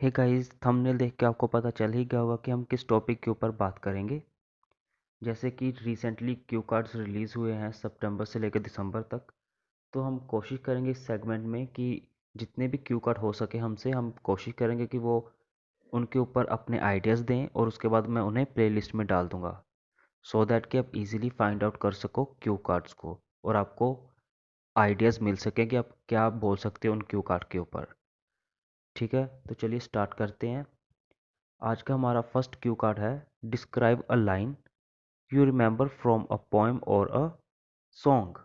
Hey guys, thumbnail देख के आपको पता चल ही गया होगा कि हम किस टॉपिक के ऊपर बात करेंगे। जैसे कि रिसेंटली क्यू कार्ड्स रिलीज़ हुए हैं सितंबर से लेकर दिसंबर तक। तो हम कोशिश करेंगे इस सेगमेंट में कि जितने भी क्यू कार्ड हो सके हमसे, हम कोशिश करेंगे कि वो उनके ऊपर अपने आइडियाज़ दें और उसके बाद मैं उन्हें प्लेलिस्ट में डाल दूंगा, सो दैट कि आप इजीली फाइंड आउट कर सको क्यू कार्ड्स को और आपको आइडियाज़ मिल सके कि आप क्या बोल सकते हो उन क्यू कार्ड के ऊपर। ठीक है, तो चलिए स्टार्ट करते हैं। आज का हमारा फर्स्ट क्यू कार्ड है, describe a line you remember from a poem or a song.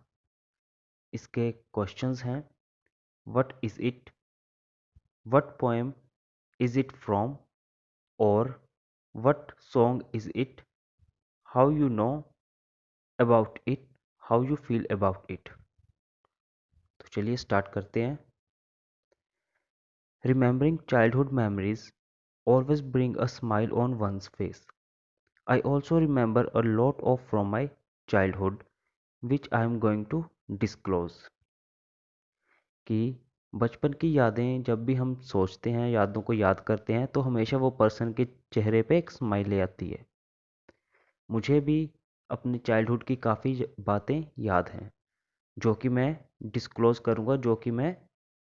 इसके क्वेश्चंस हैं, what is it, what poem is it from, और what song is it, how you know about it, how you feel about it. तो चलिए start करते हैं। Remembering childhood memories always bring a smile on one's face. I also remember a lot of from my childhood which I am going to disclose। कि बचपन की यादें जब भी हम सोचते हैं, यादों को याद करते हैं, तो हमेशा वो पर्सन के चेहरे पे एक स्माइल ले आती है। मुझे भी अपनी चाइल्डहुड की काफ़ी बातें याद हैं जो कि मैं डिस्क्लोज़ करूँगा, जो कि मैं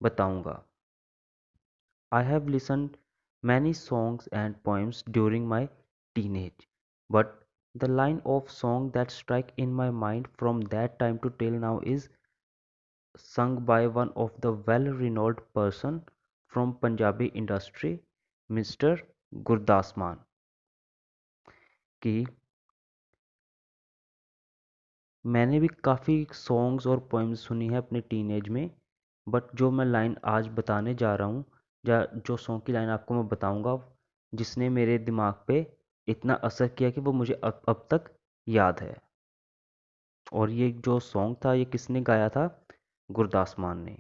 बताऊँगा। I have listened many songs and poems during my teenage, but the line of song that strike in my mind from that time to till now is sung by one of the well-renowned person from Punjabi industry, Mr. Gurdas Maan। कि मैंने भी काफ़ी songs और poems सुनी है अपने teenage में, but जो मैं लाइन आज बताने जा रहा हूँ, या जो सॉन्ग की लाइन आपको मैं बताऊँगा, जिसने मेरे दिमाग पे इतना असर किया कि वो मुझे अब तक याद है। और ये जो सॉन्ग था, ये किसने गाया था? गुरदास मान ने।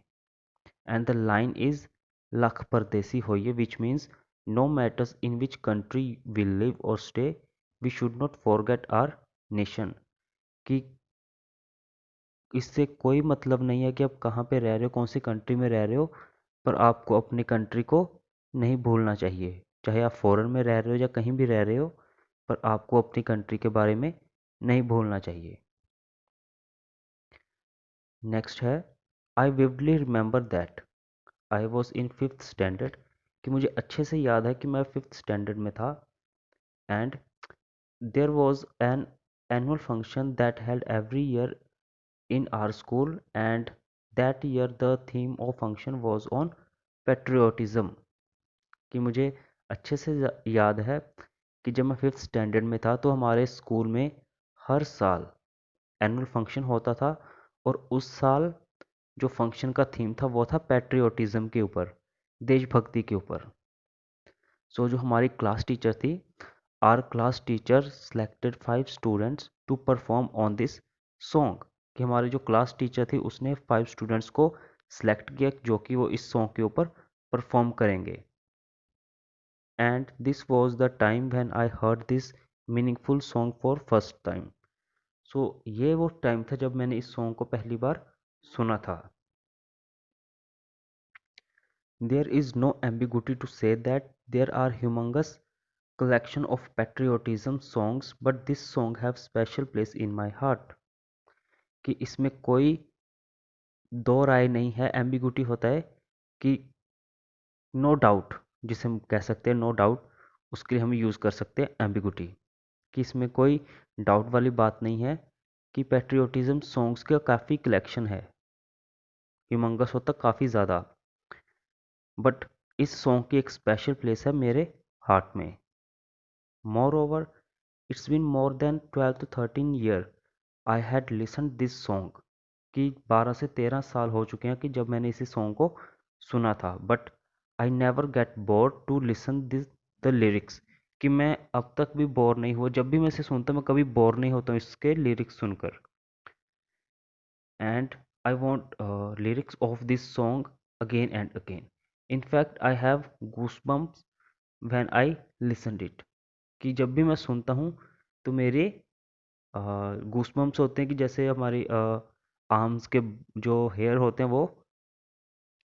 एंड द लाइन इज, लख परदेसी होइए, which means no matters in which country we live or stay, we should not forget our nation. कि इससे कोई मतलब नहीं है कि आप कहाँ पे रह रहे हो, कौन सी कंट्री में रह रहे हो, पर आपको अपनी कंट्री को नहीं भूलना चाहिए। चाहे आप फॉरेन में रह रहे हो या कहीं भी रह रहे हो, पर आपको अपनी कंट्री के बारे में नहीं भूलना चाहिए। नेक्स्ट है, I vividly remember that I was in fifth standard. कि मुझे अच्छे से याद है कि मैं फिफ्थ स्टैंडर्ड में था। And there was an annual function that held every year in our school, and that year the theme of function was on patriotism। कि मुझे अच्छे से याद है कि जब मैं फिफ्थ स्टैंडर्ड में था तो हमारे स्कूल में हर साल एनुअल फंक्शन होता था, और उस साल जो फंक्शन का थीम था वो था पैट्रियोटिज्म के ऊपर, देशभक्ति के ऊपर। सो जो हमारी क्लास टीचर थी, our class teacher selected 5 students to perform on this song. कि हमारी जो क्लास टीचर थी उसने 5 स्टूडेंट्स को सिलेक्ट किया जो कि वो इस सॉन्ग के ऊपर परफॉर्म करेंगे। And this was the time when I heard this meaningful song for first time. So ये वो टाइम था जब मैंने इस सॉन्ग को पहली बार सुना था। There is no ambiguity to say that there are humongous collection of patriotism songs, but this song have special place in my heart। कि इसमें कोई दो राय नहीं है, एम्बिगुटी होता है कि नो डाउट, जिसे हम कह सकते हैं नो डाउट, उसके लिए हम यूज़ कर सकते हैं एम्बिगुटी। कि इसमें कोई डाउट वाली बात नहीं है कि पैट्रियोटिज्म सॉन्ग्स का काफ़ी कलेक्शन है, ह्यूमंगस होता काफ़ी ज़्यादा, बट इस सॉन्ग की एक स्पेशल प्लेस है मेरे हार्ट में। Moreover, it's been more than 12 to 13 year I had listen this song. कि 12 से 13 साल हो चुके हैं कि जब मैंने इसी सॉन्ग को सुना था, but I never get bored to listen this the lyrics. कि मैं अब तक भी बोर नहीं हुआ, जब भी मैं इसे सुनता हूँ मैं कभी बोर नहीं होता हूँ इसके लिरिक्स सुनकर। And I want lyrics of this song again and again. In fact I have goosebumps when I listen it. कि जब भी मैं सुनता हूँ तो मेरे गूसबम्प्स होते हैं, कि जैसे हमारी आर्म्स के जो हेयर होते हैं वो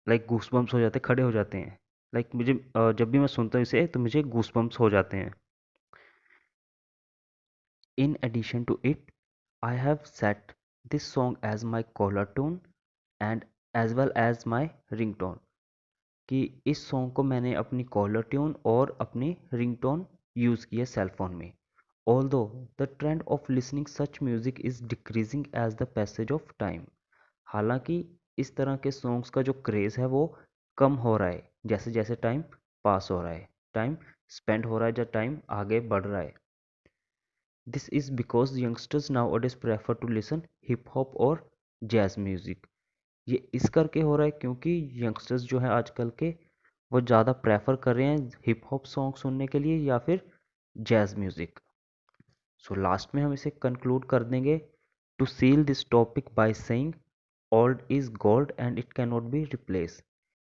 लाइक गूसबम्प्स हो जाते हैं, खड़े हो जाते हैं। लाइक मुझे जब भी मैं सुनता हूँ इसे तो मुझे गूसबम्प्स हो जाते हैं। In addition to it, I have set this song as my caller tune and as well as my ringtone, कि इस सॉन्ग को मैंने अपनी कॉलर ट्यून और अपनी रिंगटोन यूज़ की है सेल फोन में। Although the trend of listening such music is decreasing as the passage of time, हालांकि इस तरह के सॉन्ग्स का जो क्रेज़ है वो कम हो रहा है जैसे जैसे टाइम पास हो रहा है, टाइम स्पेंड हो रहा है, जब टाइम आगे बढ़ रहा है। This is because youngsters nowadays prefer to listen hip hop or jazz music. ये इस करके हो रहा है क्योंकि यंगस्टर्स जो हैं आजकल के वो ज़्यादा प्रेफर कर रहे हैं हिप हॉप सॉन्ग सुनने के लिए या फिर जैज म्यूज़िक। सो लास्ट में हम इसे कंक्लूड कर देंगे to seal this topic by saying old is gold and it can not be replace.